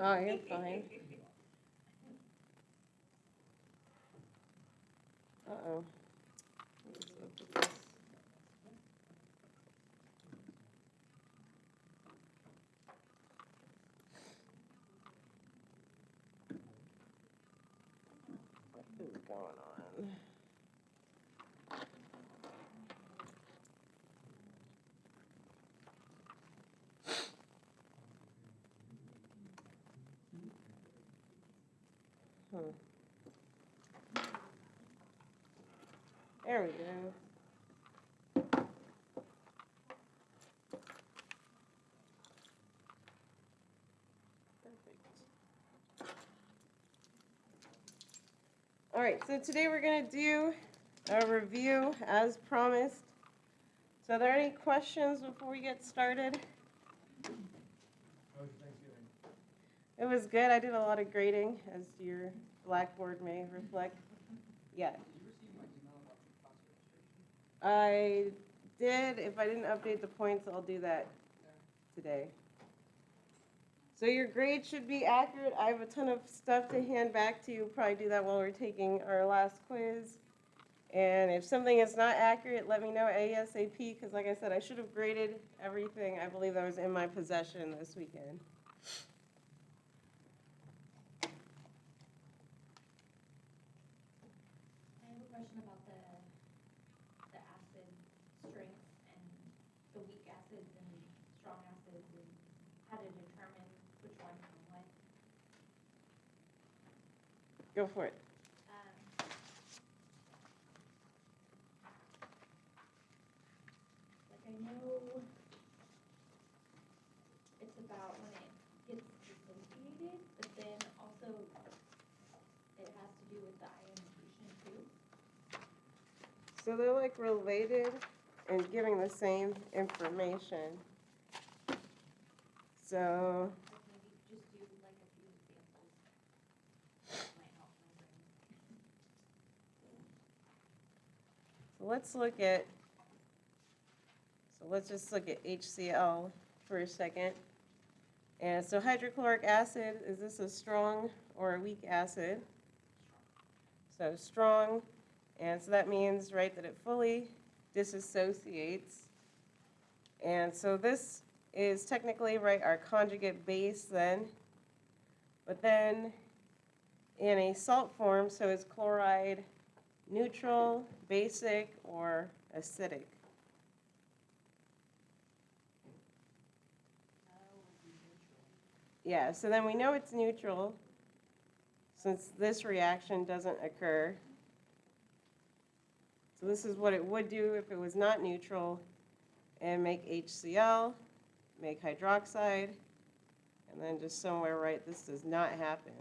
Oh, you're fine. Uh-oh. Let's look at this. What is going on? Hmm. There we go. Perfect. All right, so today we're going to do a review as promised. So are there any questions before we get started? How was your Thanksgiving? It was good. I did a lot of grading, as your Blackboard may reflect. Yeah. Did you receive my email about the class registration? I did. If I didn't update the points, I'll do that today. So your grade should be accurate. I have a ton of stuff to hand back to you. Probably do that while we're taking our last quiz. And if something is not accurate, let me know ASAP, because like I said, I should have graded everything I believe that was in my possession this weekend. I have a question about the acid strength and the weak acids and strong acids and how to determine which one from what. Go for it. Like I know it's about when it gets dissociated, but then also it has to do with the ionization too. So they're like related and giving the same information. So Like maybe just do like a few examples. That might help my brain. let's just look at HCl for a second. And so hydrochloric acid, is this a strong or a weak acid? So strong, and so that means, right, that it fully disassociates. And so this is technically, right, our conjugate base then. But then in a salt form, so is chloride neutral, basic, or acidic? Yeah, so then we know it's neutral since this reaction doesn't occur. So this is what it would do if it was not neutral, and make HCl, make hydroxide, and then just somewhere, right, this does not happen.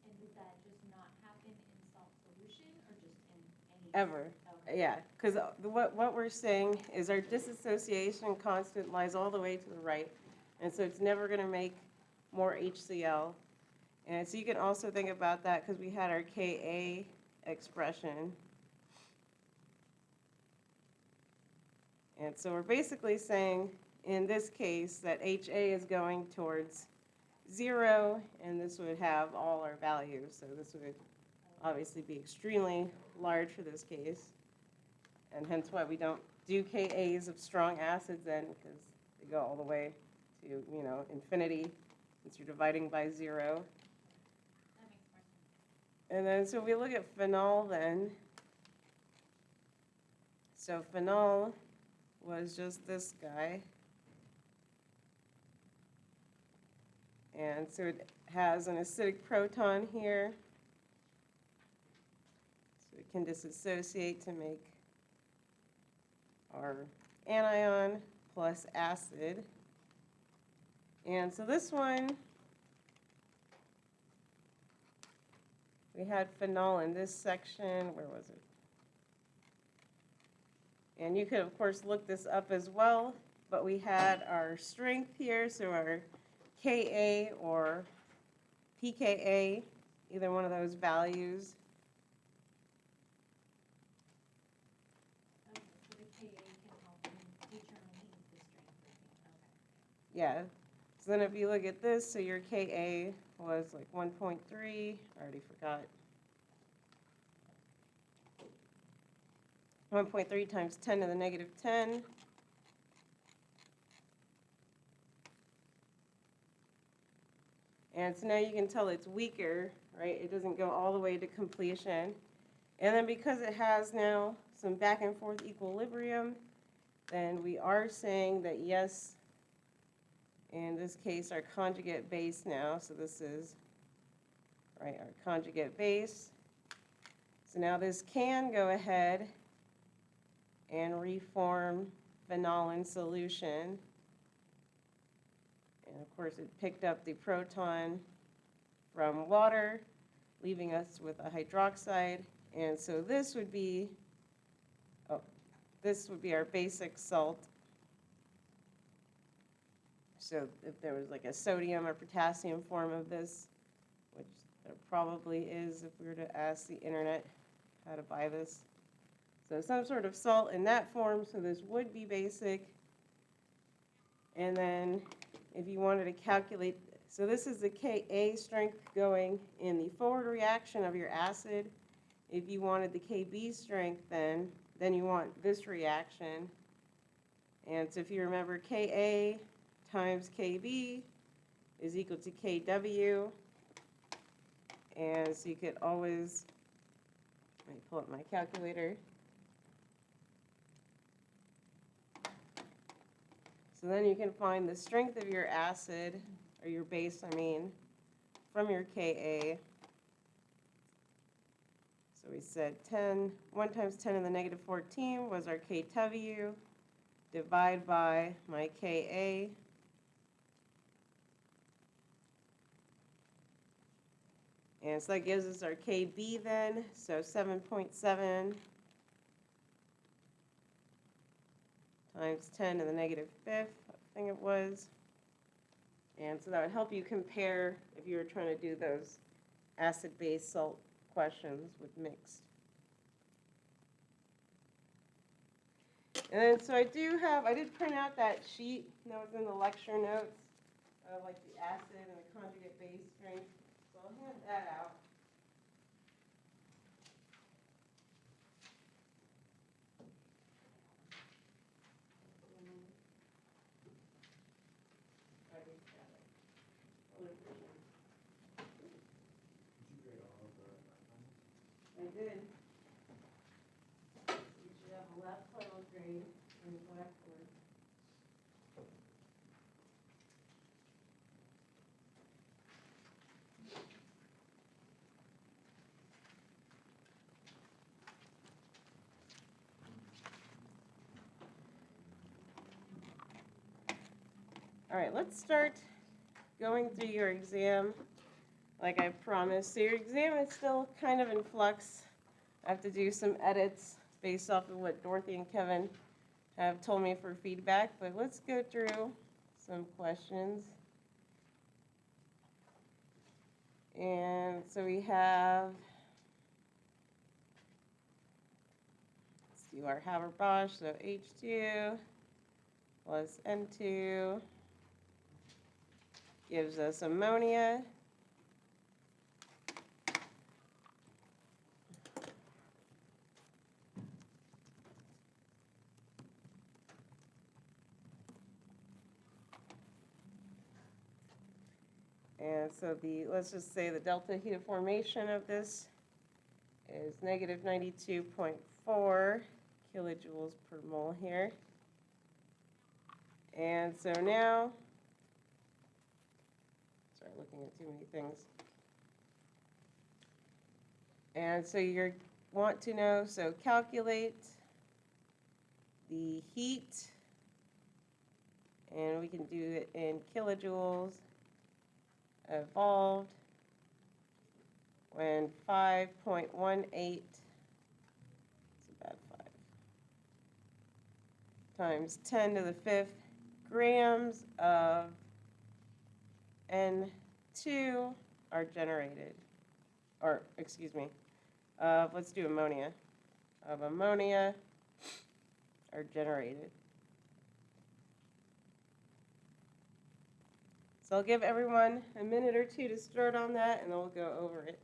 And does that just not happen in salt solution or just in any? Ever. Okay. Yeah, because what we're saying is our disassociation constant lies all the way to the right, and so it's never going to make more HCl. And so you can also think about that because we had our Ka expression. And so we're basically saying, in this case, that HA is going towards 0, and this would have all our values. So this would obviously be extremely large for this case, and hence why we don't do Kas of strong acids then, because they go all the way to, you know, infinity, since you're dividing by 0. That makes more sense. And then, so we look at phenol then. So phenol was just this guy. And so it has an acidic proton here. So it can disassociate to make our anion plus acid. And so this one, we had phenol in this section. Where was it? And you could, of course, look this up as well. But we had our strength here, so our Ka or pKa, either one of those values. Okay, so the Ka can help in determining yeah. So then if you look at this, so your Ka was like 1.3, I already forgot. 1.3 times 10 to the negative 10. And so now you can tell it's weaker, right? It doesn't go all the way to completion. And then because it has now some back and forth equilibrium, then we are saying that yes, in this case, our conjugate base now, so this is, right, our conjugate base. So now this can go ahead and reform phenol solution. And of course, it picked up the proton from water, leaving us with a hydroxide. And so this would be, this would be our basic salt. So if there was like a sodium or potassium form of this, which there probably is if we were to ask the internet how to buy this. So some sort of salt in that form, so this would be basic. And then if you wanted to calculate, so this is the Ka strength going in the forward reaction of your acid. If you wanted the Kb strength, then you want this reaction. And so if you remember, Ka times Kb is equal to Kw. And so you could always, let me pull up my calculator. So then you can find the strength of your acid, or your base, I mean, from your Ka. So we said 1 times 10 to the negative 14 was our Kw, divide by my Ka. And so that gives us our Kb then, so 7.7 times 10 to the negative 5th, I think it was. And so that would help you compare if you were trying to do those acid-base salt questions with mixed. And then so I did print out that sheet that was in the lecture notes of like the acid and the conjugate base strength. So I'll hand that out. I did. You should have a lab final grade in Blackboard. All right, let's start going through your exam like I promised. So your exam is still kind of in flux. I have to do some edits based off of what Dorothy and Kevin have told me for feedback, but let's go through some questions. And so we have, let's do our Haber-Bosch, so H2 plus N2 gives us ammonia. And so let's just say the delta heat of formation of this is negative 92.4 kilojoules per mole here. And so now, sorry, looking at too many things. And so you want to know, so calculate the heat, and we can do it in kilojoules evolved when 5.18, it's about 5, times 10 to the 5th grams of N2 are generated, or excuse me, let's do ammonia, of ammonia are generated. So I'll give everyone a minute or two to start on that, and then we'll go over it.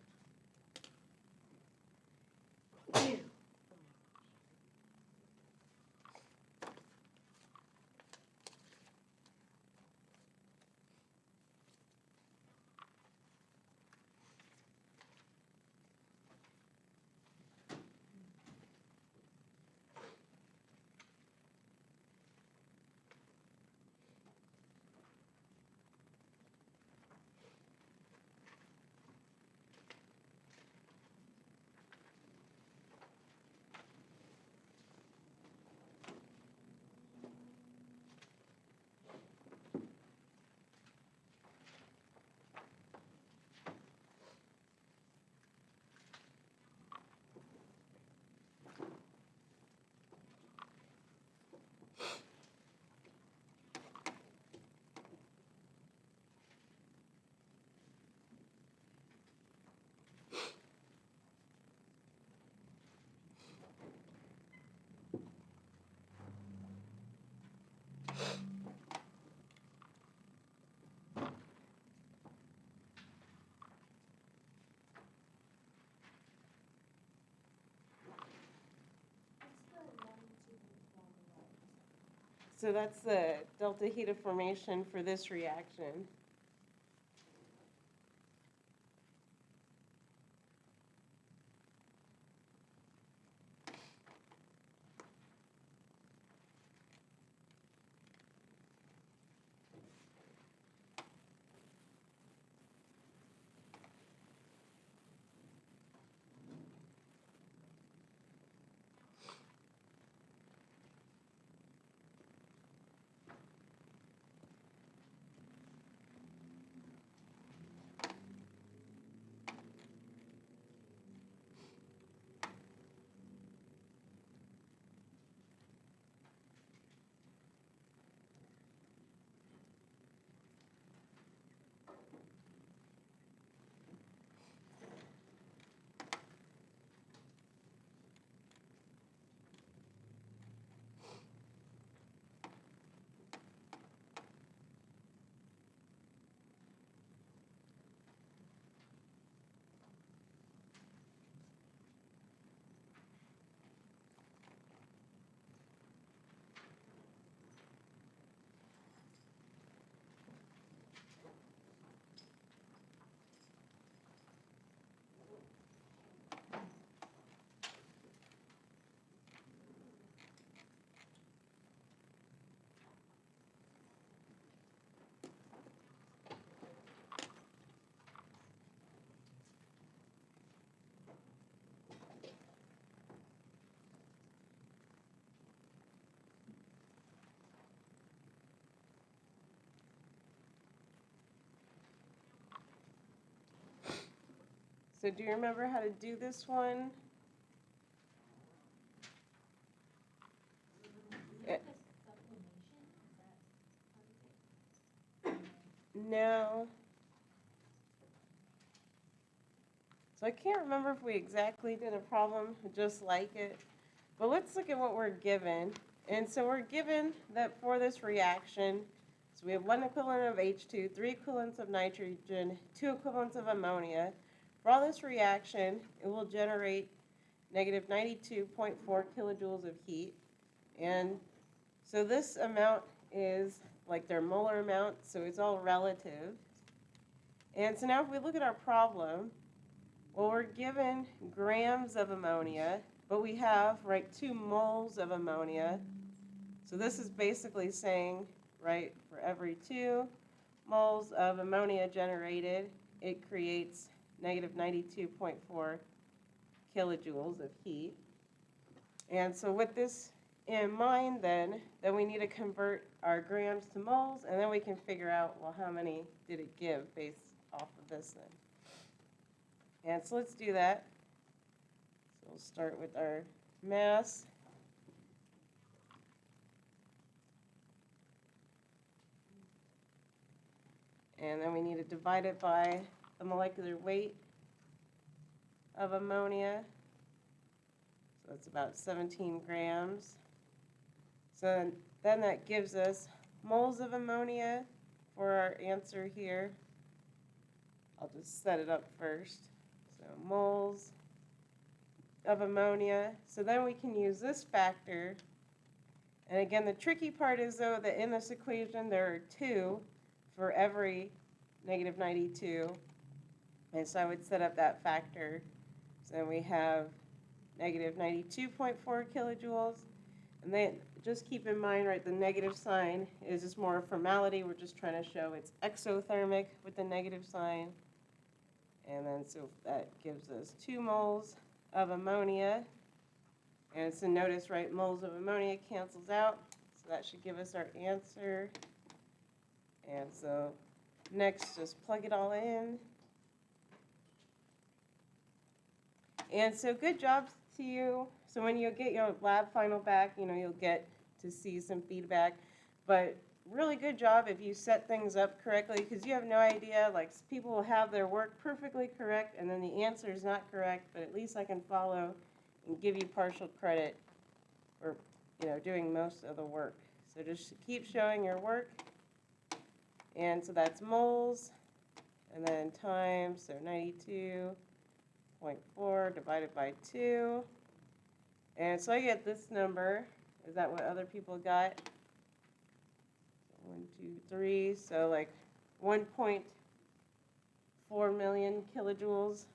So that's the delta heat of formation for this reaction. So do you remember how to do this one? No. So I can't remember if we exactly did a problem just like it, but let's look at what we're given. And so we're given that for this reaction, so we have 1 equivalent of H2, 3 equivalents of nitrogen, 2 equivalents of ammonia. For all this reaction, it will generate negative 92.4 kilojoules of heat. And so this amount is like their molar amount, so it's all relative. And so now if we look at our problem, well, we're given grams of ammonia, but we have, right, 2 moles of ammonia. So this is basically saying, right, for every 2 moles of ammonia generated, it creates negative 92.4 kilojoules of heat. And so with this in mind, then we need to convert our grams to moles, and then we can figure out, well, how many did it give based off of this then. And so let's do that. So we'll start with our mass. And then we need to divide it by the molecular weight of ammonia. So that's about 17 grams. So then that gives us moles of ammonia. for our answer here. I'll just set it up first. So moles of ammonia. So then we can use this factor. And again, the tricky part is, though, that in this equation there are 2 for every negative 92. And so I would set up that factor. So then we have negative 92.4 kilojoules. And then just keep in mind, right, the negative sign is just more a formality. We're just trying to show it's exothermic with the negative sign. And then so that gives us 2 moles of ammonia. And so notice, right, moles of ammonia cancels out. So that should give us our answer. And so next, just plug it all in. And so good job to you. So when you get your lab final back, you know, you'll get to see some feedback. But really good job if you set things up correctly, because you have no idea, like, people will have their work perfectly correct and then the answer is not correct, but at least I can follow and give you partial credit for, you know, doing most of the work. So just keep showing your work. And so that's moles, and then times, so 92.4 divided by 2. And so I get this number. Is that what other people got? 1, 2, 3. So like 1.4 million kilojoules.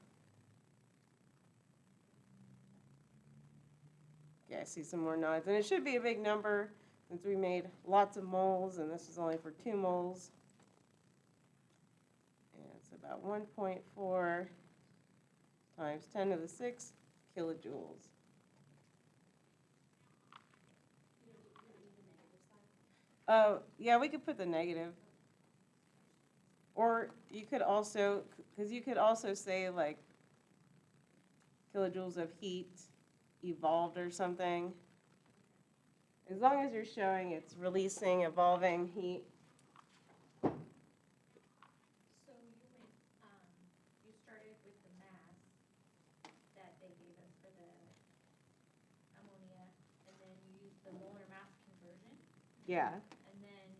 Yeah, I see some more nods. And it should be a big number since we made lots of moles, and this is only for 2 moles. And it's about 1.4 times 10 to the 6 kilojoules. Oh, yeah, we could put the negative. Or you could also, because you could also say like kilojoules of heat evolved or something. As long as you're showing it's releasing, evolving heat. So you started with the mass that they gave us for the ammonia, and then you used the molar mass conversion, Yeah. and then,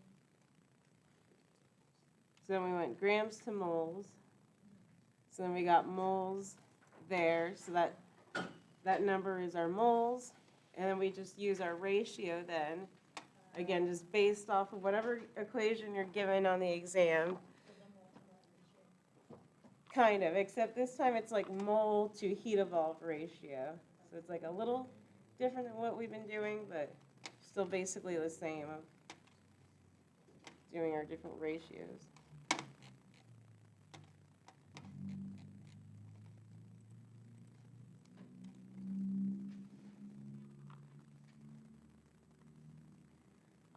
So then we went grams to moles. So then we got moles there. So that number is our moles. And then we just use our ratio then. Again, just based off of whatever equation you're given on the exam. so the mole to mole ratio. Kind of, except this time it's like mole to heat evolve ratio. So it's like a little different than what we've been doing, but still basically the same of doing our different ratios.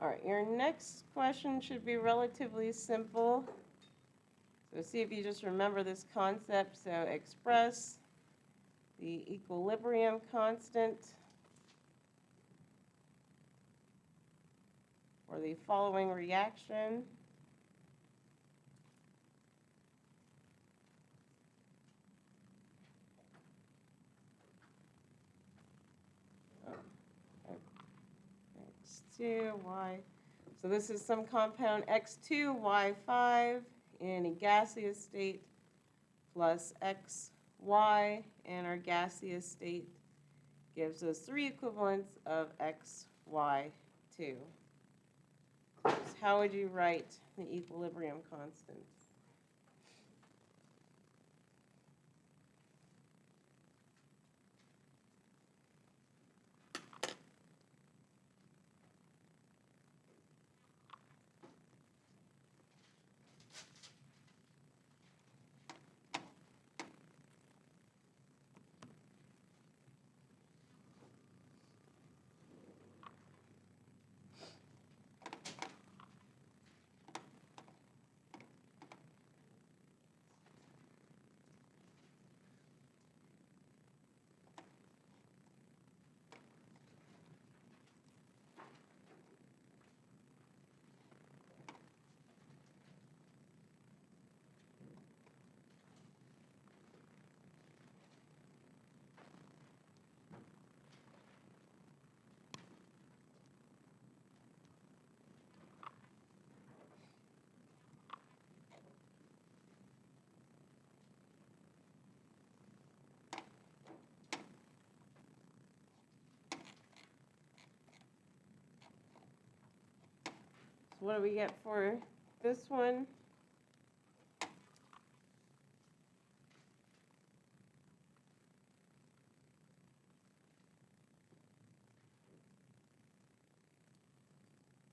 All right, your next question should be relatively simple. So see if you just remember this concept. So express the equilibrium constant for the following reaction. X2, Y. So this is some compound X2, Y5 in a gaseous state plus XY, and our gaseous state gives us 3 equivalents of XY2. So how would you write the equilibrium constant? what do we get for this one?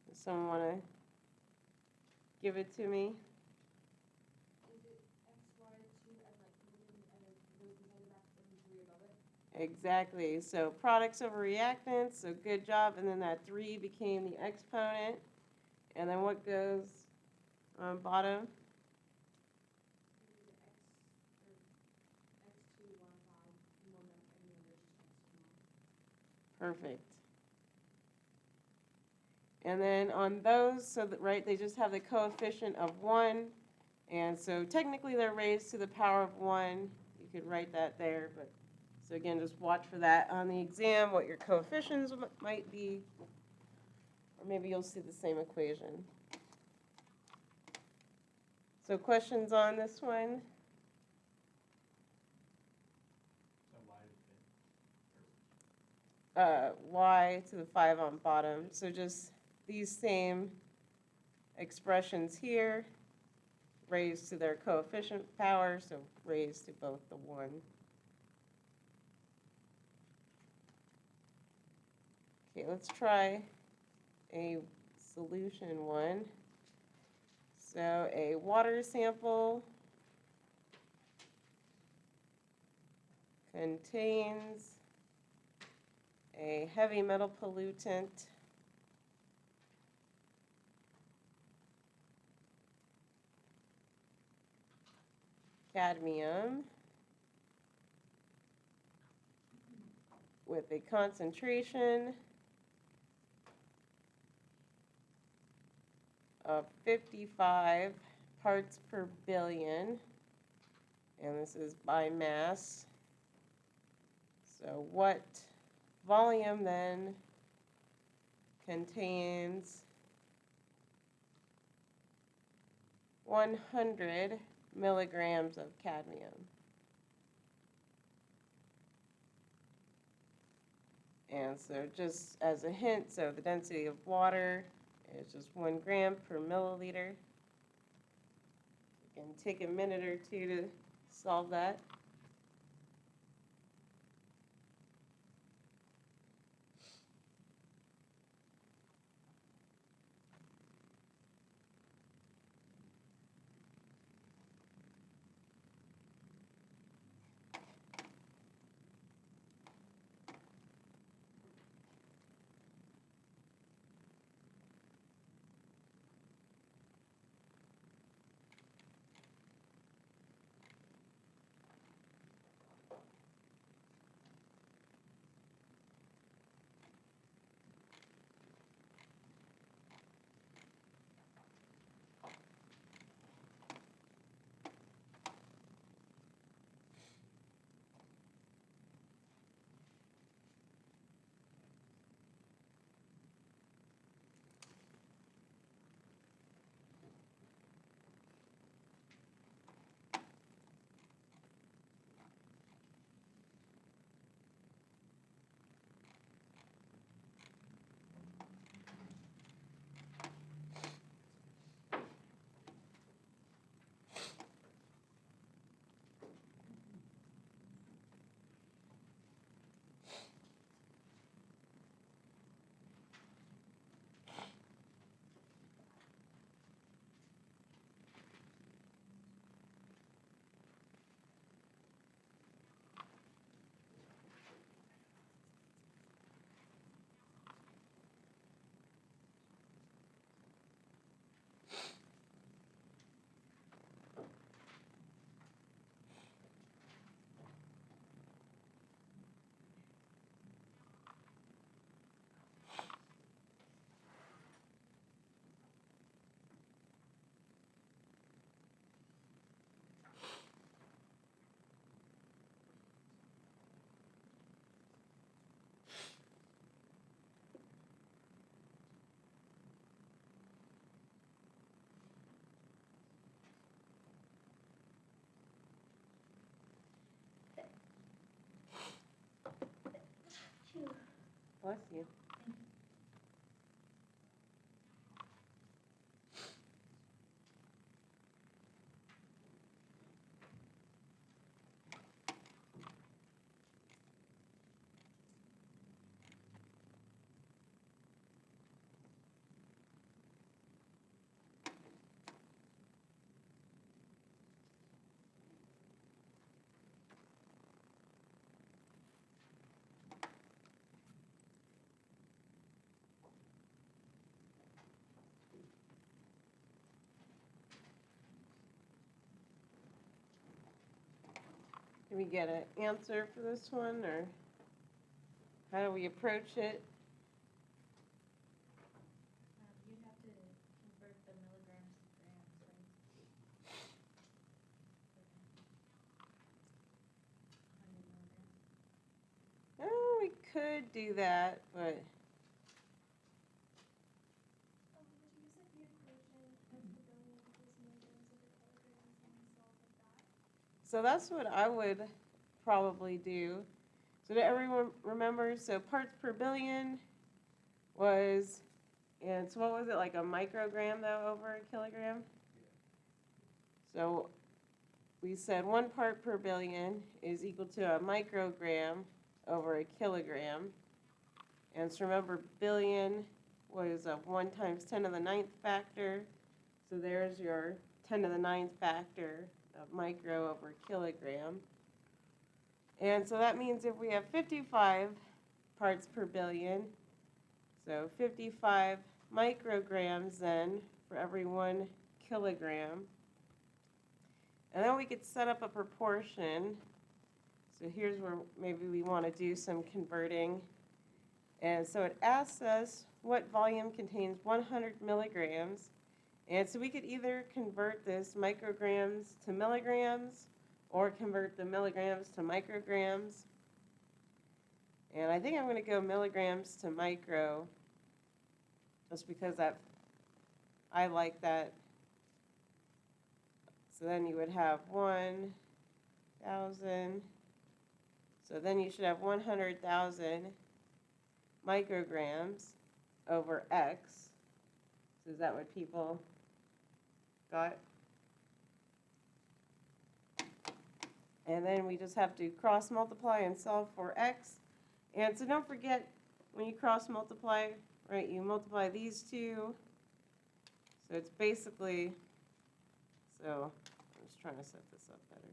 Does someone want to give it to me? Is it X, Y, 2, and like moving and then those negative X and 3 above it? Exactly. So products over reactants, so good job. And then that 3 became the exponent. And then what goes on bottom? Maybe the X, or X2, Y, 5, and one of any other X2. Perfect. And then on those, so that, right, they just have the coefficient of 1. And so technically they're raised to the power of 1. You could write that there, but so again, just watch for that on the exam, what your coefficients might be. Or maybe you'll see the same equation. So questions on this one? Y to the 5 on bottom. So just these same expressions here, raised to their coefficient power, so raised to both the 1. Okay, let's try a solution one. So a water sample contains a heavy metal pollutant cadmium with a concentration of 55 parts per billion, and this is by mass. So what volume then contains 100 milligrams of cadmium? And so just as a hint, so the density of water is just 1 gram per milliliter. You can take a minute or two to solve that. Bless you. we get an answer for this one, or how do we approach it? You'd have to convert the milligrams to grams, right? 100 milligrams. Oh, we could do that, but Would you use like the equation x per billion equals milligrams over kilograms and solve like that? so that's what I would probably do. So that everyone remembers, so parts per billion was, and so what was it, like a microgram though over a kilogram? So we said 1 part per billion is equal to a microgram over a kilogram. And so remember, billion was a 1 times 10 to the 9th factor. So there's your 10 to the 9th factor of micro over kilogram. And so that means if we have 55 parts per billion, so 55 micrograms then for every 1 kilogram. And then we could set up a proportion. So here's where maybe we want to do some converting. And so it asks us what volume contains 100 milligrams. And so we could either convert this micrograms to milligrams or convert the milligrams to micrograms. And I think I'm going to go milligrams to micro just because I like that. So then you would have 1,000. So then you should have 100,000 micrograms over X. So is that what people got? And then we just have to cross multiply and solve for X. And so don't forget, when you cross multiply, right, you multiply these two. So it's basically, so I'm just trying to set this up better.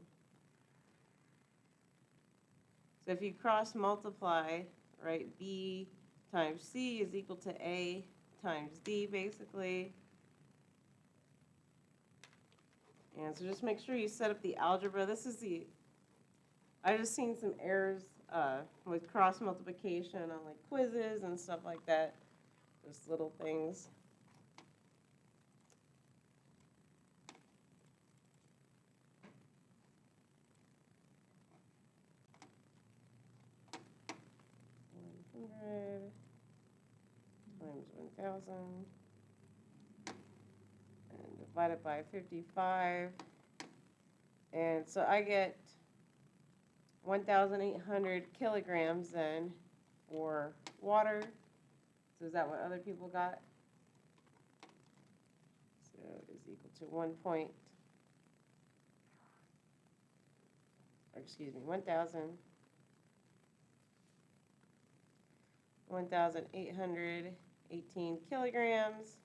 So if you cross multiply, right, B times C is equal to A times D, basically. And so just make sure you set up the algebra. This is I just seen some errors with cross multiplication on like quizzes and stuff like that. Just little things. Times 1,000 and divided by 55. And so I get 1,800 kilograms then for water. So is that what other people got? So is equal to 1,818 kilograms,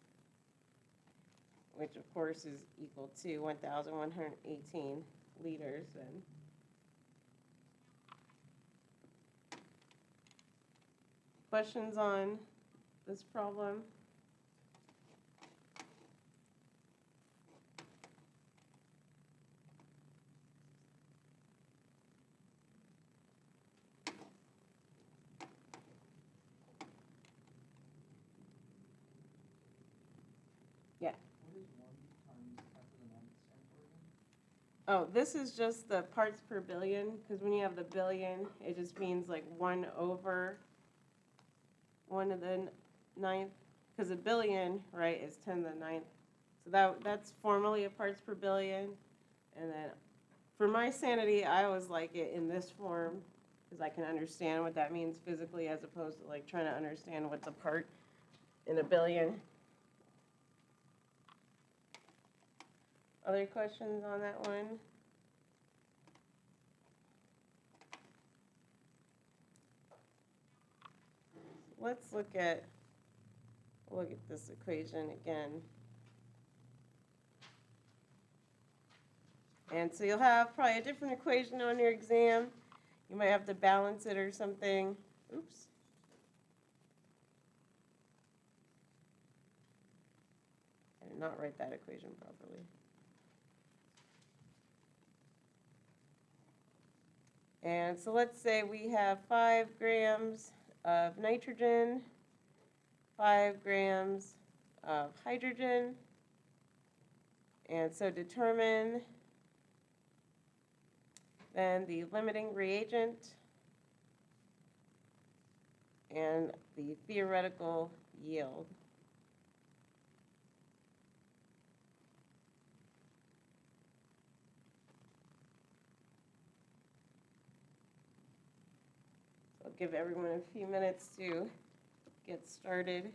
which of course is equal to 1,118 liters then. Questions on this problem? Yeah. What is 1 times 10 to the 9th stand for again? Oh, this is just the parts per billion, because when you have the billion, it just means like 1 over 1 to the 9th, because a billion, right, is 10 to the 9th. So that's formally a parts per billion. And then for my sanity, I always like it in this form, because I can understand what that means physically as opposed to like trying to understand what's a part in a billion. Other questions on that one? Let's look at this equation again. And so you'll have probably a different equation on your exam. You might have to balance it or something. Oops. I did not write that equation properly. And so let's say we have 5 grams of nitrogen, 5 grams of hydrogen. And so determine then the limiting reagent and the theoretical yield. So I'll give everyone a few minutes to get started.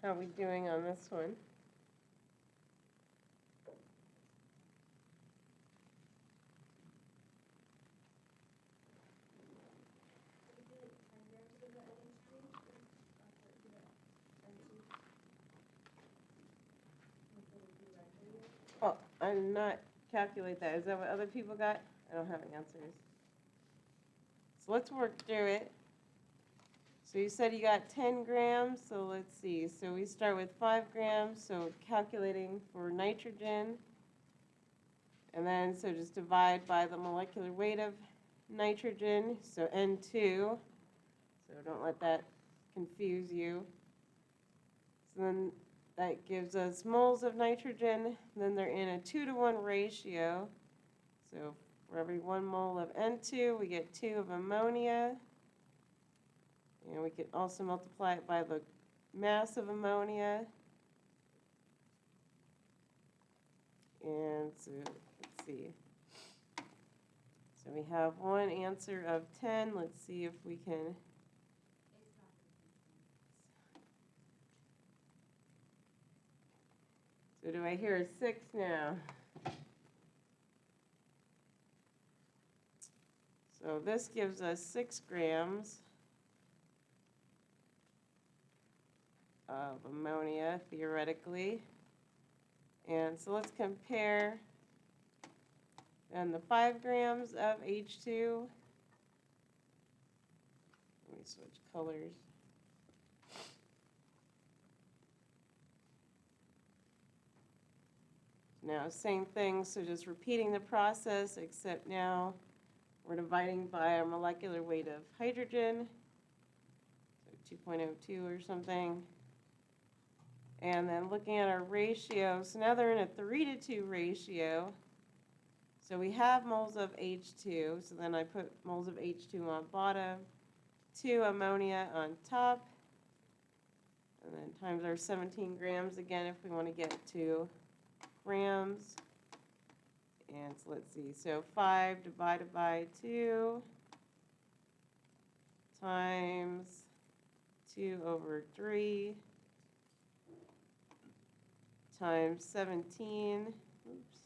How are we doing on this one? Well, I did not calculate that. Is that what other people got? I don't have answers. So let's work through it. So you said you got 10 grams, so let's see. So we start with 5 grams, so calculating for nitrogen. And then, so just divide by the molecular weight of nitrogen, so N2. So don't let that confuse you. So then that gives us moles of nitrogen, then they're in a 2-to-1 ratio. So for every 1 mole of N2, we get 2 of ammonia. And we can also multiply it by the mass of ammonia. And so, let's see. So we have one answer of 10. Let's see if we can. So do I hear a 6 now? So this gives us 6 grams of ammonia, theoretically. And so let's compare and the 5 grams of H2. Let me switch colors. Now, same thing, so just repeating the process, except now we're dividing by our molecular weight of hydrogen, so 2.02 or something. And then looking at our ratio, so now they're in a 3-to-2 ratio. So we have moles of H2, so then I put moles of H2 on bottom, 2 ammonia on top, and then times our 17 grams again if we want to get to grams. And so let's see, so 5 divided by 2 times 2/3 times 17, oops.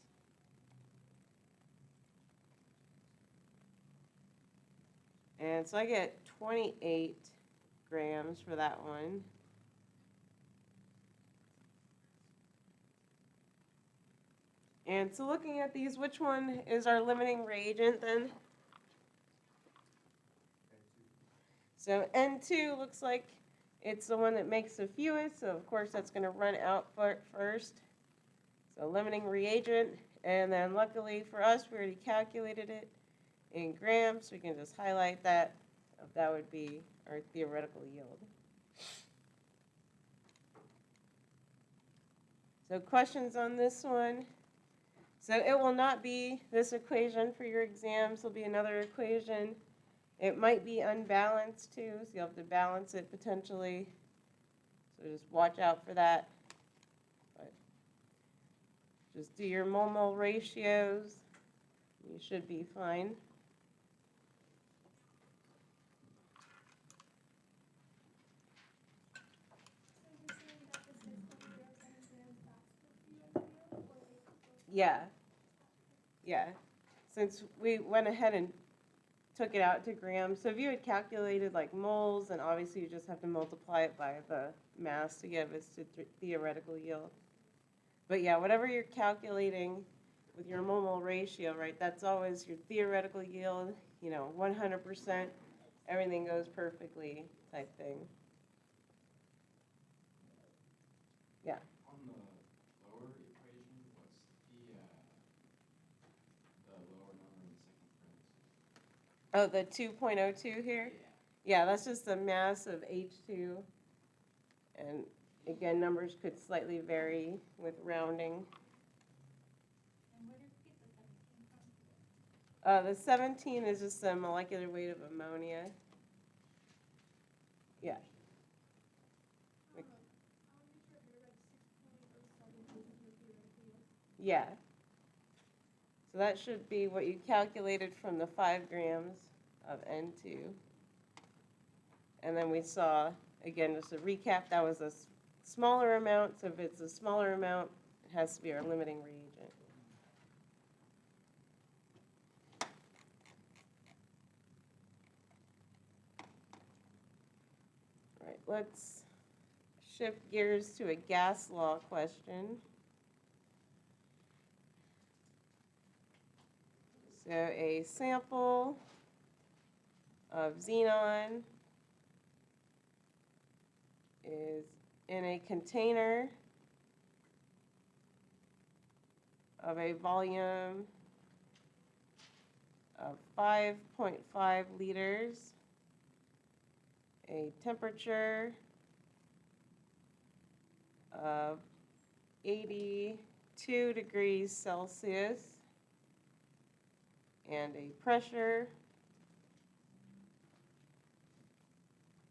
And so I get 28 grams for that one. And so looking at these, which one is our limiting reagent then? So N2 looks like it's the one that makes the fewest, so of course that's going to run out first. So limiting reagent, and then luckily for us, we already calculated it in grams, so we can just highlight that. That would be our theoretical yield. So questions on this one? So it will not be this equation for your exams. It'll be another equation. It might be unbalanced too, so you'll have to balance it potentially. So just watch out for that. But just do your mole ratios. You should be fine. Yeah. Yeah. Since we went ahead and took it out to grams, so if you had calculated like moles, then obviously you just have to multiply it by the mass to give us to theoretical yield. But yeah, whatever you're calculating with your mole ratio, right, that's always your theoretical yield, 100%, everything goes perfectly type thing. Yeah. On the lower equation, what's the lower number in the second parenthesis? Oh, the 2.02 here? Yeah, that's just the mass of H2. And again, numbers could slightly vary with rounding. And where did you get the 17 from? The 17 is just the molecular weight of ammonia. Yeah. Yeah. So that should be what you calculated from the 5 grams of N2. And then we saw, again, just a recap, that was a smaller amount. So if it's a smaller amount, it has to be our limiting reagent. All right, let's shift gears to a gas law question. So a sample of xenon is in a container of a volume of 5.5 liters, a temperature of 82 degrees Celsius and a pressure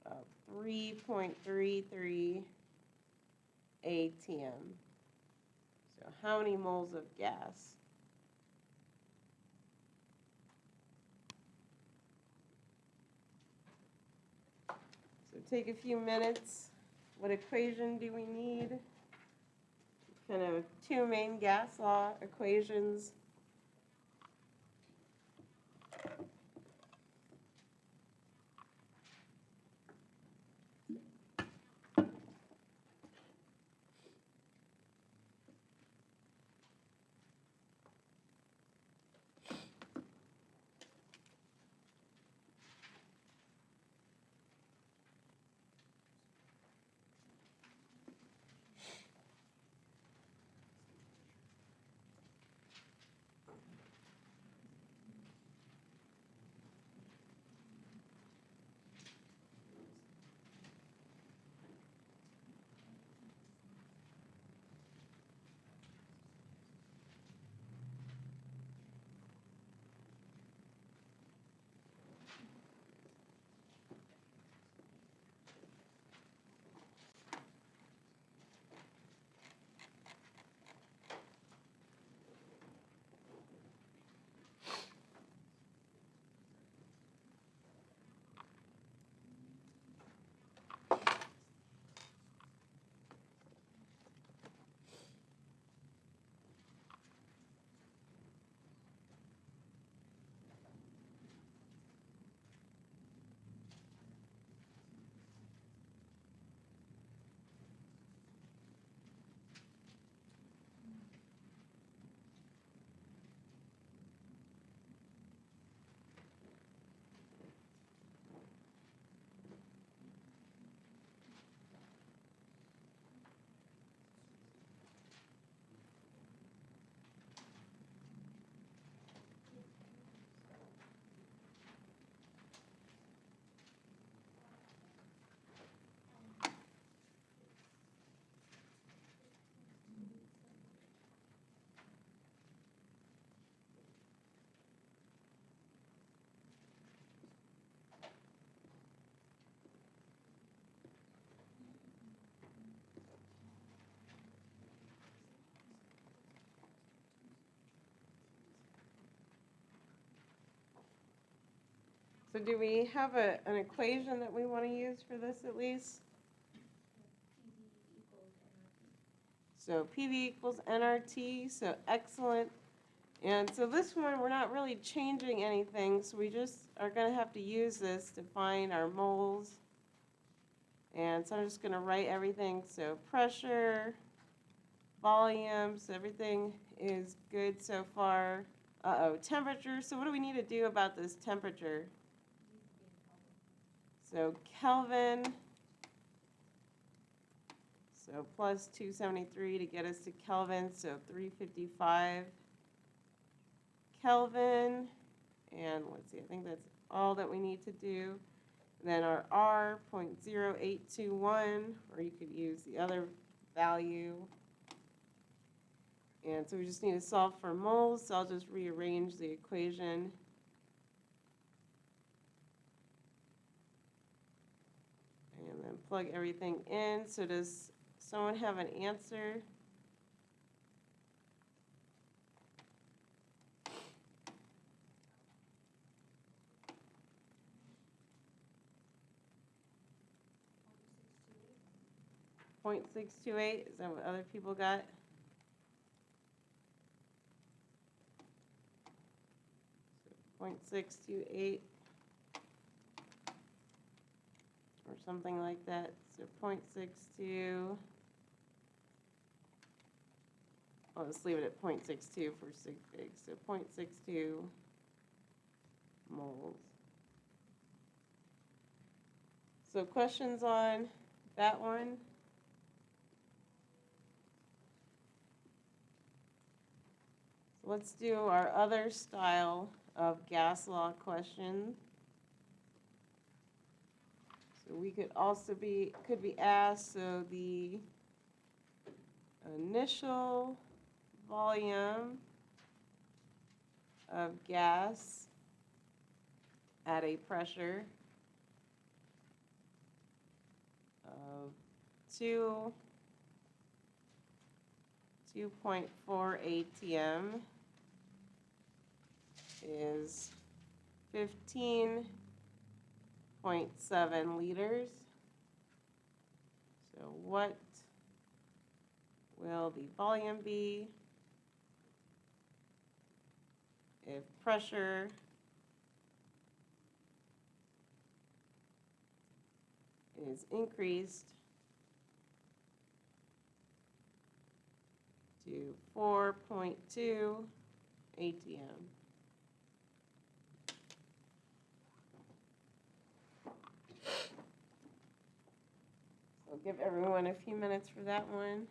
of 3.33 atm. So how many moles of gas? So take a few minutes. What equation do we need? Kind of two main gas law equations. So do we have an equation that we want to use for this at least? So PV equals nRT, so excellent. And so this one, we're not really changing anything, so we just are going to have to use this to find our moles. And so I'm just going to write everything. So pressure, volume, so everything is good so far. Uh-oh, temperature. So what do we need to do about this temperature? So Kelvin, so plus 273 to get us to Kelvin, so 355 Kelvin. And let's see, I think that's all that we need to do. And then our R, 0.0821, or you could use the other value. And so we just need to solve for moles, so I'll just rearrange the equation. And then plug everything in. So does someone have an answer? .628, is that what other people got? So 0.628 or something like that. So 0.62. I'll just leave it at 0.62 for sig fig. So 0.62 moles. So questions on that one? So let's do our other style of gas law question. So we could also could be asked, so the initial volume of gas at a pressure of 2.4 ATM is 15.7 liters. So what will the volume be if pressure is increased to 4.2 ATM? I'll give everyone a few minutes for that one.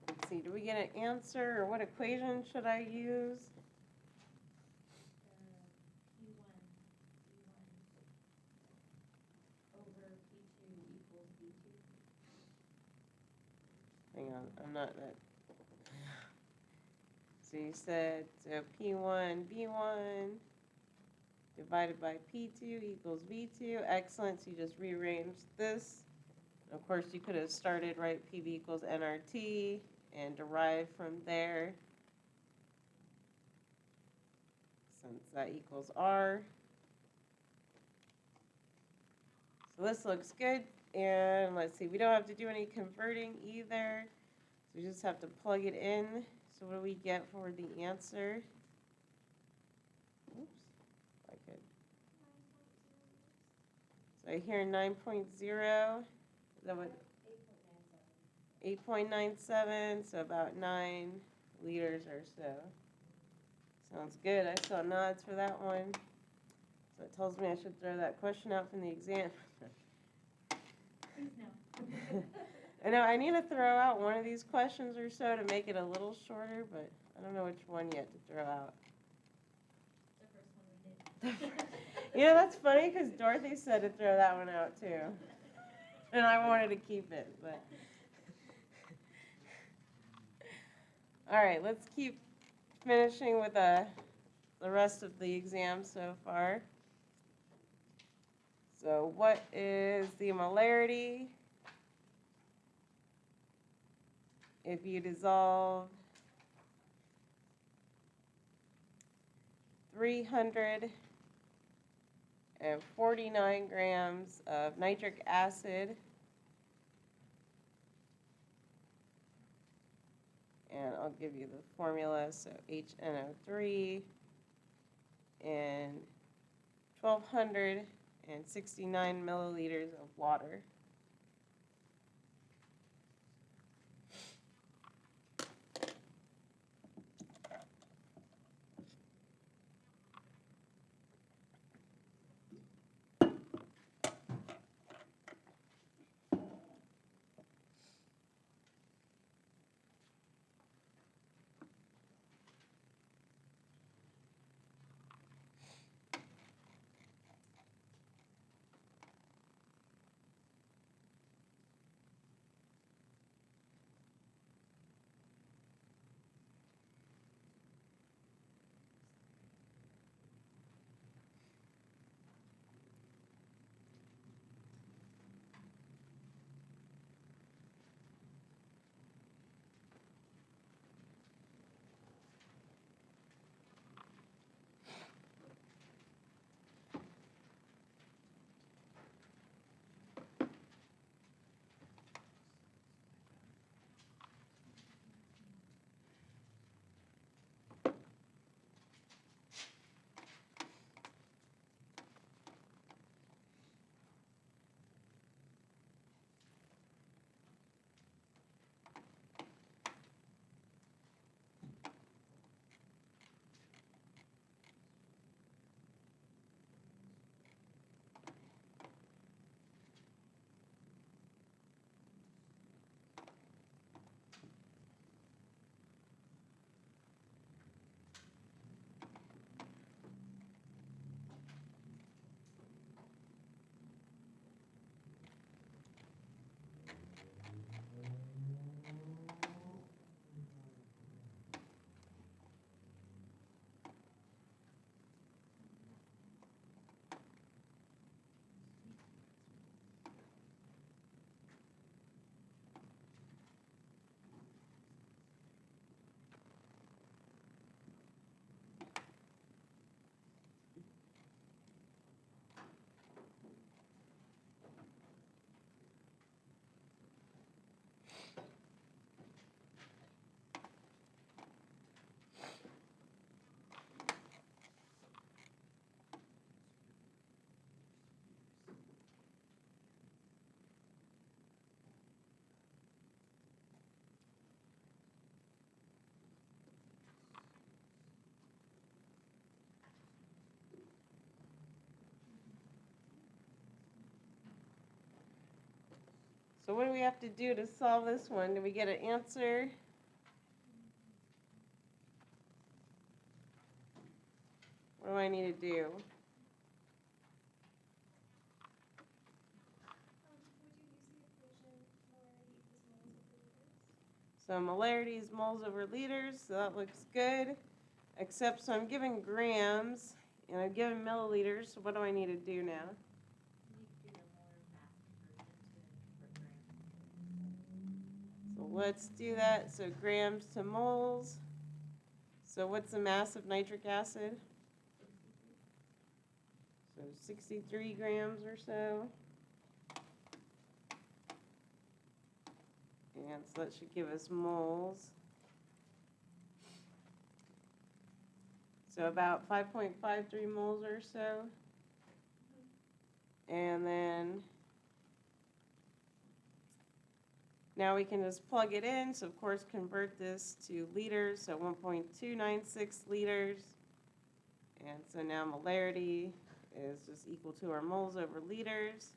Let's see, do we get an answer, or what equation should I use? P1 over P2 equals V2. Hang on, I'm not that. So you said, so P1, V1 divided by P2 equals V2. Excellent, so you just rearranged this. Of course, you could have started, right, PV equals nRT and derived from there, since that equals R. So this looks good, and let's see, we don't have to do any converting either, so we just have to plug it in. So what do we get for the answer? Oops, I could. So I hear 9.0, is that what? 8.97, so about 9 liters or so. Sounds good. I saw nods for that one. So it tells me I should throw that question out from the exam. Please no. I know I need to throw out one of these questions or so to make it a little shorter, but I don't know which one yet to throw out. The first one we did. You know, that's funny because Dorothy said to throw that one out too. And I wanted to keep it, but. All right, let's keep finishing with the rest of the exam so far. So what is the molarity if you dissolve 349 grams of nitric acid and I'll give you the formula, so HNO3 and 1,200 and 69 milliliters of water. So what do we have to do to solve this one? Do we get an answer? What do I need to do? So molarity is moles over liters, so that looks good. Except, so I'm given grams, and I'm given milliliters, so what do I need to do now? So let's do that. So grams to moles. So what's the mass of nitric acid? So 63 grams or so. And so that should give us moles. So about 5.53 moles or so. And then now we can just plug it in. So of course convert this to liters. So 1.296 liters. And so now molarity is just equal to our moles over liters.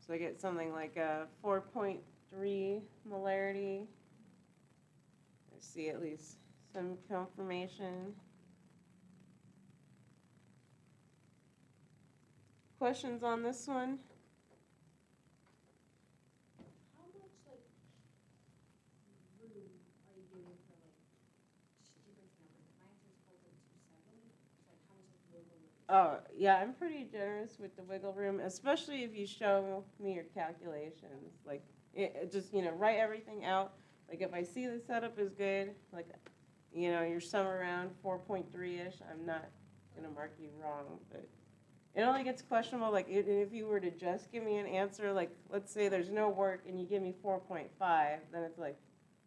So I get something like a 4.3 molarity. I see at least some confirmation. Questions on this one? How much, like, room are you giving for, like, different numbers? My answer is closer to 270, so like, how much, like, wiggle room? Oh, yeah, I'm pretty generous with the wiggle room, especially if you show me your calculations. Like, it just, write everything out. Like, if I see the setup is good, like, you're somewhere around 4.3-ish, I'm not going to mark you wrong. But it only gets questionable, like, if you were to just give me an answer, like, let's say there's no work and you give me 4.5, then it's like,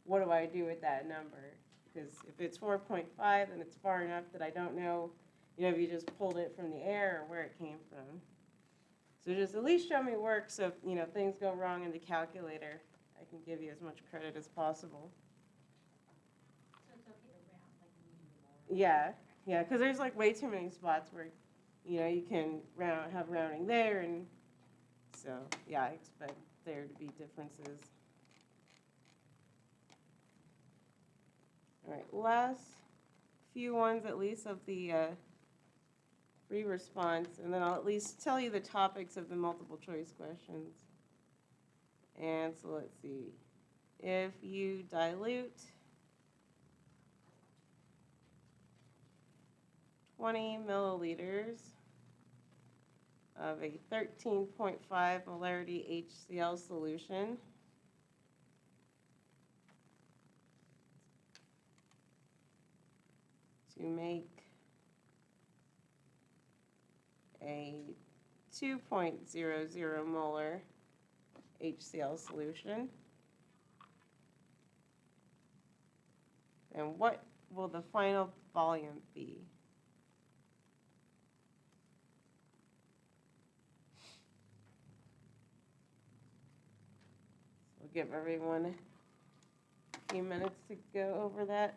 what do I do with that number? Because if it's 4.5, then it's far enough that I don't know, if you just pulled it from the air or where it came from. So just at least show me work, so if things go wrong in the calculator, I can give you as much credit as possible. So it's okay to round, like when you Yeah, because there's like way too many spots where, you can have rounding there, and so, yeah, I expect there to be differences. All right, last few ones at least of the free response, and then I'll at least tell you the topics of the multiple choice questions. And so let's see. If you dilute 20 milliliters of a 13.5 molarity HCl solution to make a 2.00 molar HCl solution, and what will the final volume be? We'll give everyone a few minutes to go over that.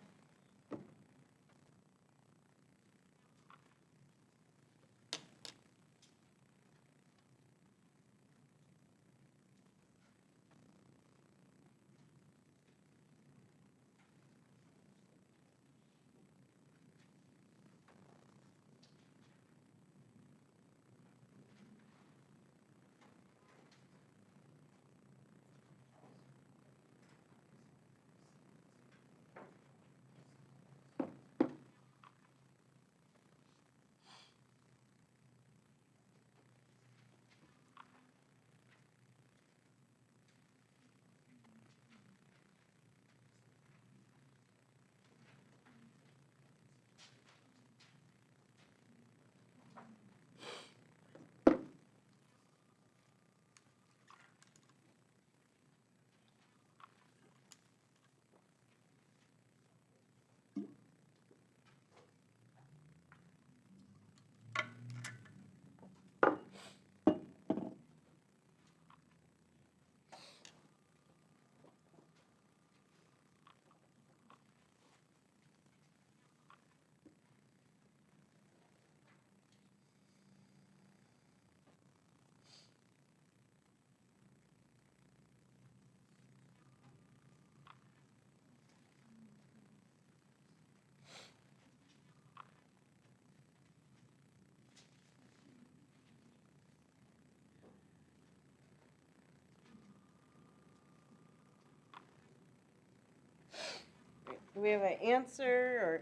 Do we have an answer, or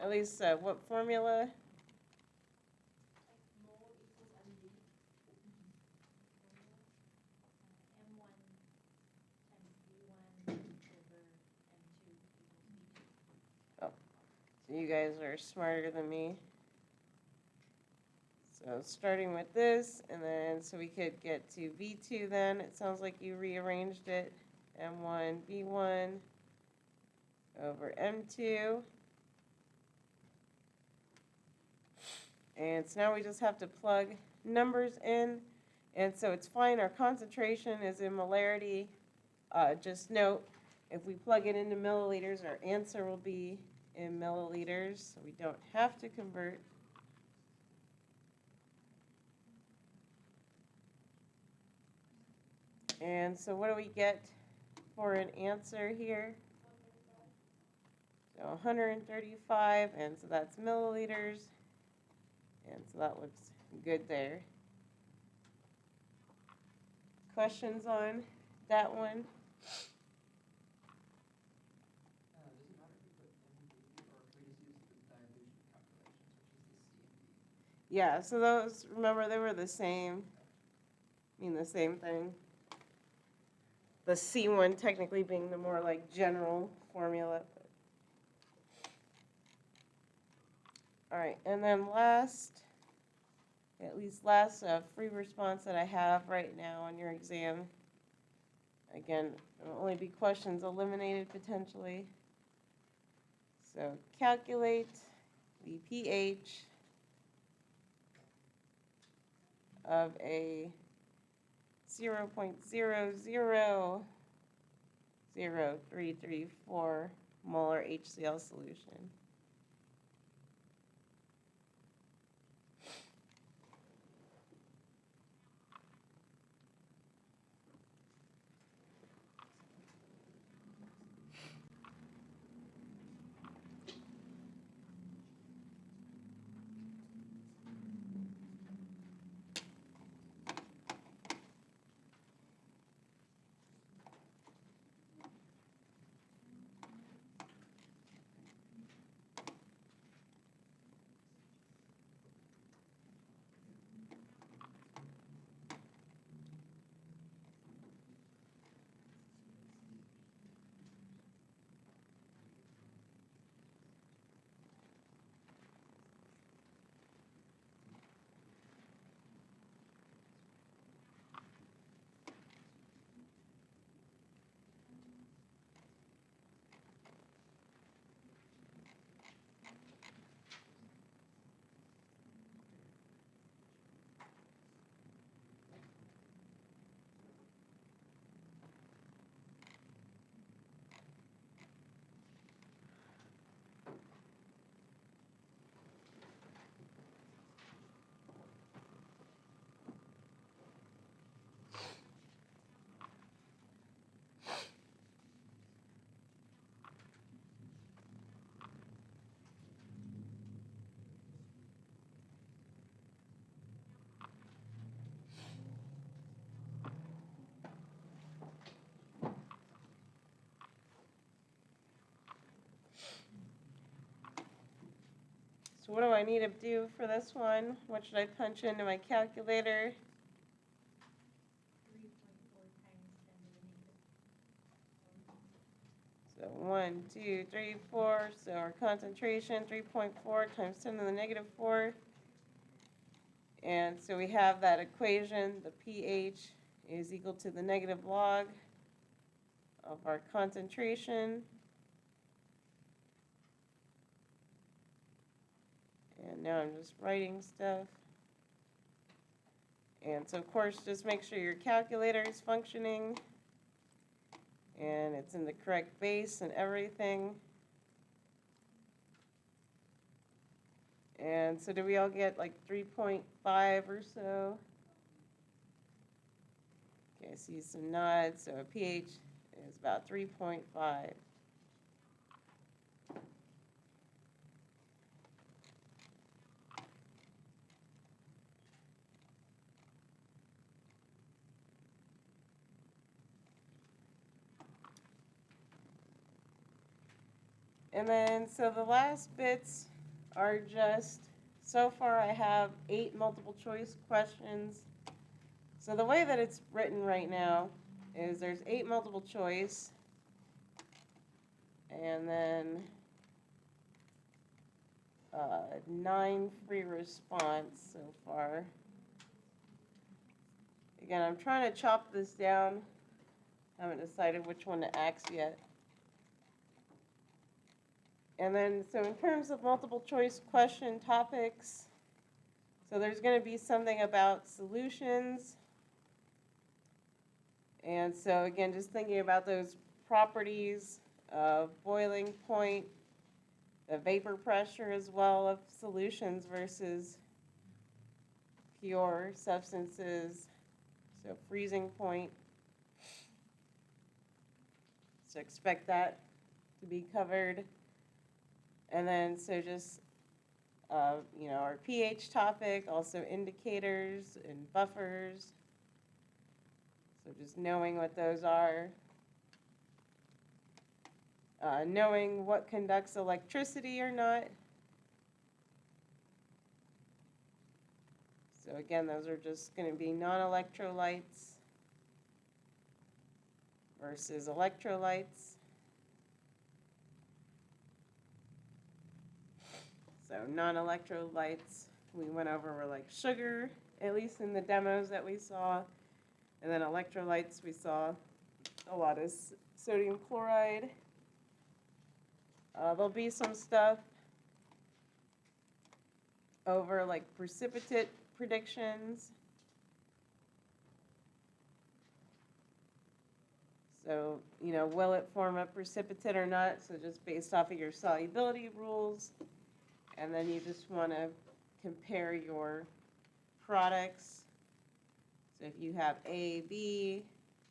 at least what formula? Mole equals MD. M1 times V1 over M2 equals V2. So you guys are smarter than me. So starting with this, and then so we could get to V2 then. It sounds like you rearranged it. M1, V1 over M2. And so now we just have to plug numbers in. And so it's fine, our concentration is in molarity. Just note, if we plug it into milliliters, our answer will be in milliliters, so we don't have to convert. And so what do we get for an answer here? So 135, and so that's milliliters. And so that looks good there. Questions on that one? Does it matter if we put MD, or can we just use the dilution calculations, which is the C and D? Yeah, so those, remember, they were the same, the same thing. The C1 technically being the more like general formula. All right, and then last free response that I have right now on your exam. again, there'll only be questions eliminated potentially. So calculate the pH of a 0.000334 molar HCl solution. So what do I need to do for this one? What should I punch into my calculator? 3.4 times 10 to the negative. So 1, 2, 3, 4. So our concentration, 3.4 times 10 to the negative 4. And so we have that equation, the pH is equal to the negative log of our concentration. And now I'm just writing stuff. And so of course, just make sure your calculator is functioning and it's in the correct base and everything. And so do we all get like 3.5 or so? Okay, I see some nods. So a pH is about 3.5. And then, so the last bits are just, so far I have 8 multiple choice questions. So the way that it's written right now is there's 8 multiple choice, and then 9 free response so far. Again, I'm trying to chop this down. Haven't decided which one to axe yet. And then, so in terms of multiple choice question topics, so there's going to be something about solutions. And so again, just thinking about those properties of boiling point, the vapor pressure as well of solutions versus pure substances, so freezing point. So expect that to be covered. And then, so just, you know, our pH topic, also indicators and buffers. So just knowing what those are. Knowing what conducts electricity or not. So again, those are just going to be non-electrolytes versus electrolytes. So non-electrolytes we went over were like sugar, at least in the demos that we saw. And then electrolytes we saw a lot of sodium chloride. There'll be some stuff over like precipitate predictions. So, will it form a precipitate or not? So just based off of your solubility rules. And then you just want to compare your products. So if you have AB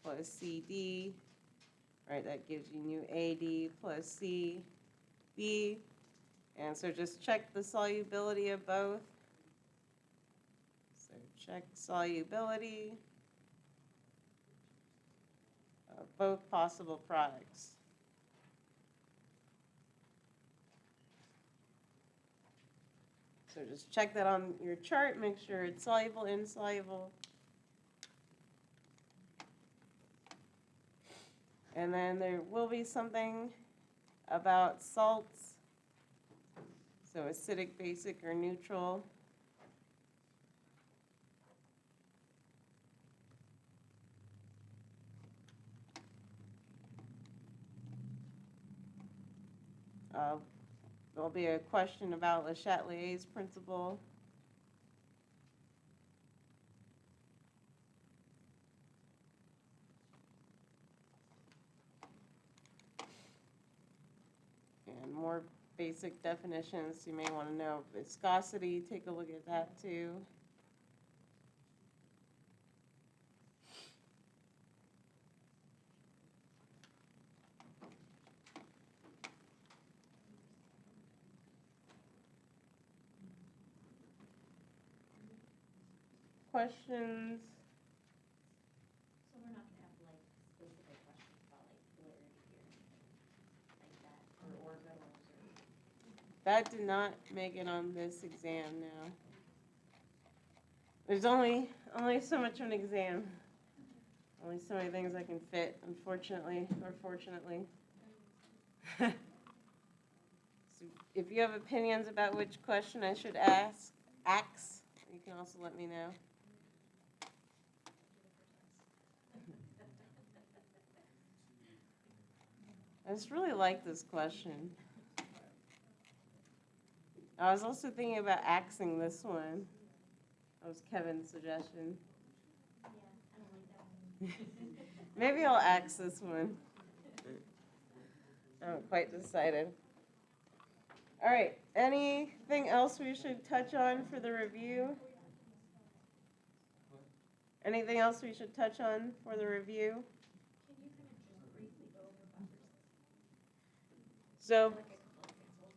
plus CD, right, that gives you new AD plus CB. And so just check the solubility of both. So check solubility of both possible products. So just check that on your chart, make sure it's soluble, insoluble. And then there will be something about salts. So acidic, basic, or neutral. There'll be a question about Le Chatelier's principle. And more basic definitions. You may want to know viscosity. Take a look at that too. Questions? So we're not gonna have like specific questions about like fluidity or anything like that? Or metals or. That did not make it on this exam now. There's only so much of an exam. Only so many things I can fit, unfortunately, or fortunately. So if you have opinions about which question I should ask, you can also let me know. I just really like this question. I was also thinking about axing this one. That was Kevin's suggestion. Yeah, I don't like that one. Maybe I'll axe this one. I haven't quite decided. All right, anything else we should touch on for the review? Anything else we should touch on for the review? Can you kind of just briefly go over buffers? So, Like a couple examples?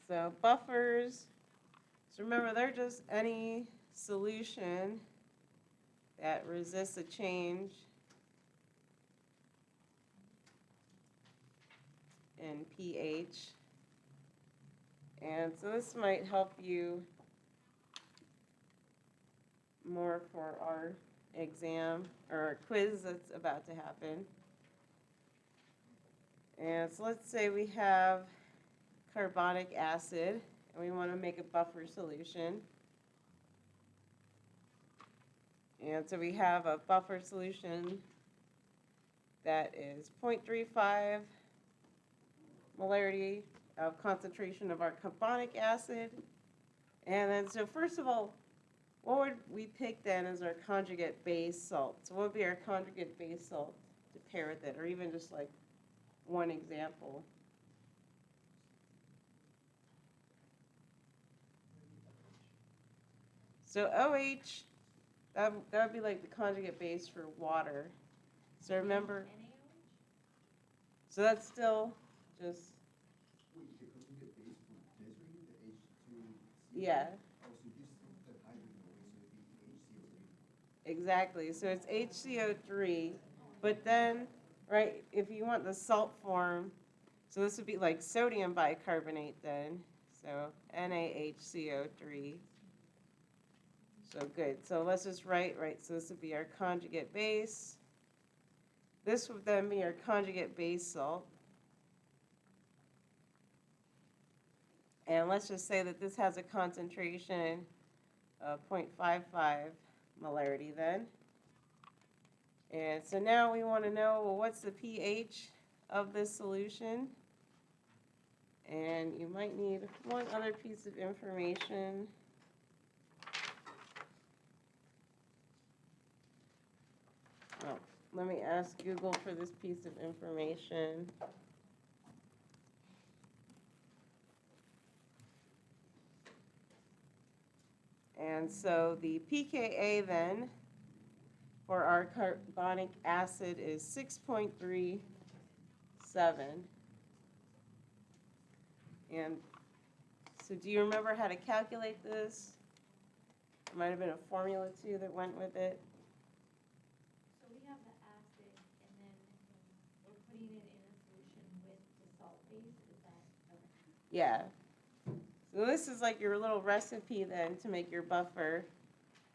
so buffers, so remember they're just any solution that resists a change in pH. And so this might help you more for our exam or our quiz that's about to happen. And so let's say we have carbonic acid and we want to make a buffer solution. And so we have a buffer solution that is 0.35 molarity of concentration of our carbonic acid. And then, so first of all, what would we pick then as our conjugate base salt? So what would be our conjugate base salt to pair with it, or even just like one example? So OH, that would be like the conjugate base for water. So remember, so that's still just, Wait, the conjugate base for this right here, the H2. yeah, Oh, so this is the hydrogen away, so it'd be HCO3. exactly. So it's HCO3, but then, right, if you want the salt form, so this would be like sodium bicarbonate then. So NaHCO3. So good. So let's just write, so this would be our conjugate base. This would then be our conjugate base salt. And let's just say that this has a concentration of 0.55 molarity then. And so now we want to know, well, what's the pH of this solution? And you might need one other piece of information. Oh, let me ask Google for this piece of information. And so the pKa then for our carbonic acid is 6.37. And so do you remember how to calculate this? There might have been a formula too that went with it. So we have the acid, and then we're putting it in a solution with the salt base, is that, okay? Yeah. So this is like your little recipe then to make your buffer.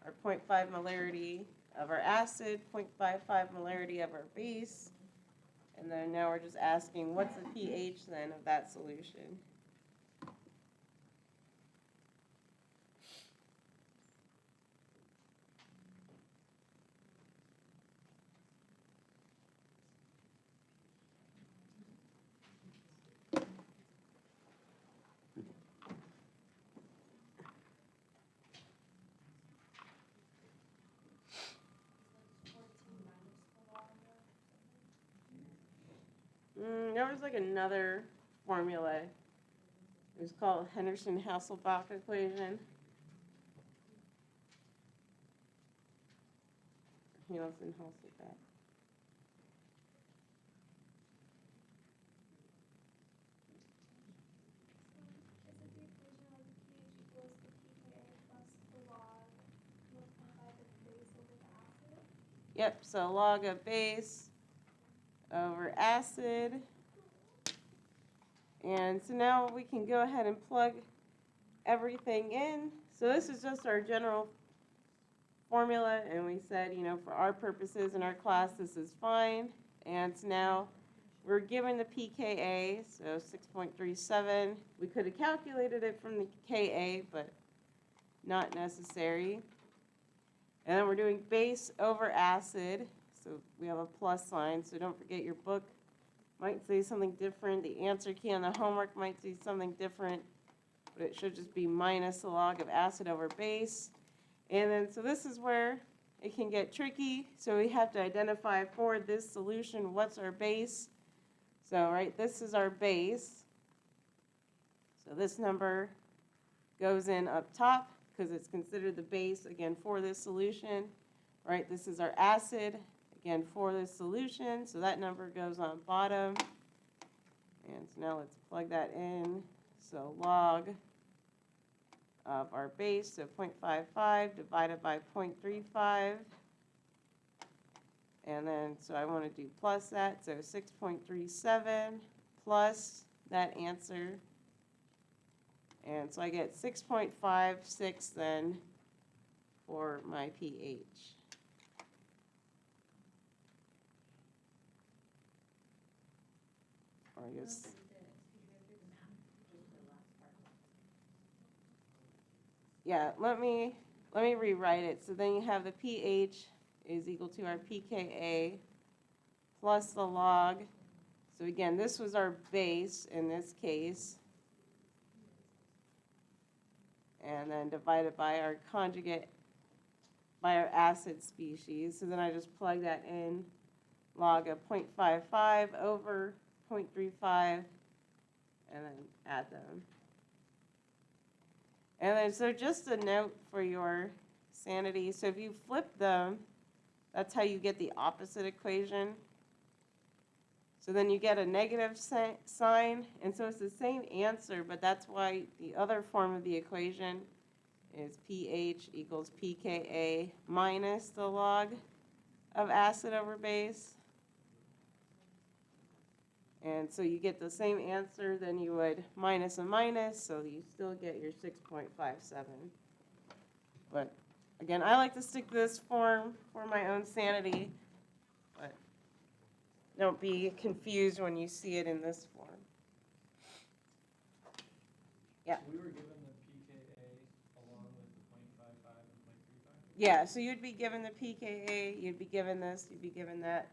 Our 0.5 molarity of our acid, 0.55 molarity of our base. And then now we're just asking, what's the pH then of that solution? There was like another formula. It was called Henderson-Hasselbalch equation. Henderson-Hasselbalch. Is it the equation like pH equals the pKa plus the log multiplied by the base over the acid? Yep, so log of base over acid. And so now we can go ahead and plug everything in. So this is just our general formula, and we said, you know, for our purposes in our class, this is fine. And so now we're given the pKa, so 6.37. We could have calculated it from the Ka, but not necessary. And then we're doing base over acid, so we have a plus sign, so don't forget your book might say something different. The answer key on the homework might say something different, but it should just be minus the log of acid over base. And then, so this is where it can get tricky. So we have to identify for this solution, what's our base. So, right, this is our base. So this number goes in up top because it's considered the base, again, for this solution. Right, this is our acid, again, for this solution. So that number goes on bottom. And so now let's plug that in. So log of our base, so 0.55 divided by 0.35. And then, so I want to do plus that, so 6.37 plus that answer. And so I get 6.56 then for my pH. Or I guess, yeah, let me rewrite it. So then you have the pH is equal to our pKa plus the log. So again, this was our base in this case. And then divided by our conjugate, by our acid species. So then I just plug that in, log of 0.55 over 0.35, and then add them. And then, so just a note for your sanity. So if you flip them, that's how you get the opposite equation. So then you get a negative sign, and so it's the same answer, but that's why the other form of the equation is pH equals pKa minus the log of acid over base. And so you get the same answer than you would minus a minus, so you still get your 6.57. But again, I like to stick to this form for my own sanity, but don't be confused when you see it in this form. Yeah. So we were given the PKA along with the .55 and .35? Yeah, so you'd be given the PKA, you'd be given this, you'd be given that.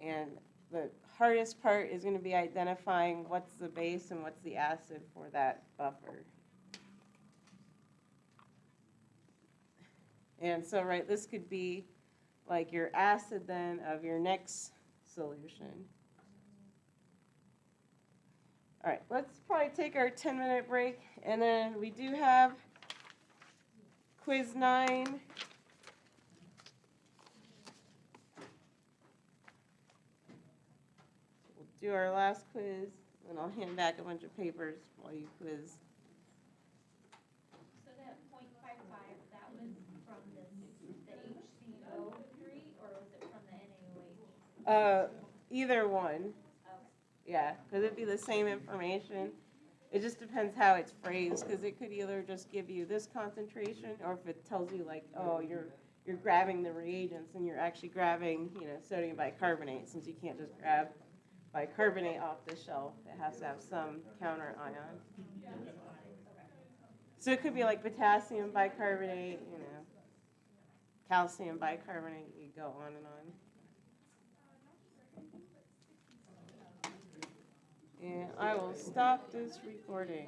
Okay. And the hardest part is going to be identifying what's the base and what's the acid for that buffer. And so, right, this could be like your acid then of your next solution. All right, let's probably take our 10-minute break, and then we do have quiz 9. We'll do our last quiz, and I'll hand back a bunch of papers while you quiz. So that .55, that was from the HCO3, or was it from the NaOH? Either one. Okay. Yeah, because it'd be the same information. It just depends how it's phrased, because it could either just give you this concentration, or if it tells you like, oh, you're grabbing the reagents and you're actually grabbing, sodium bicarbonate, since you can't just grab bicarbonate off the shelf. It has to have some counter ion. So it could be like potassium bicarbonate, calcium bicarbonate. You go on and on. And I will stop this recording.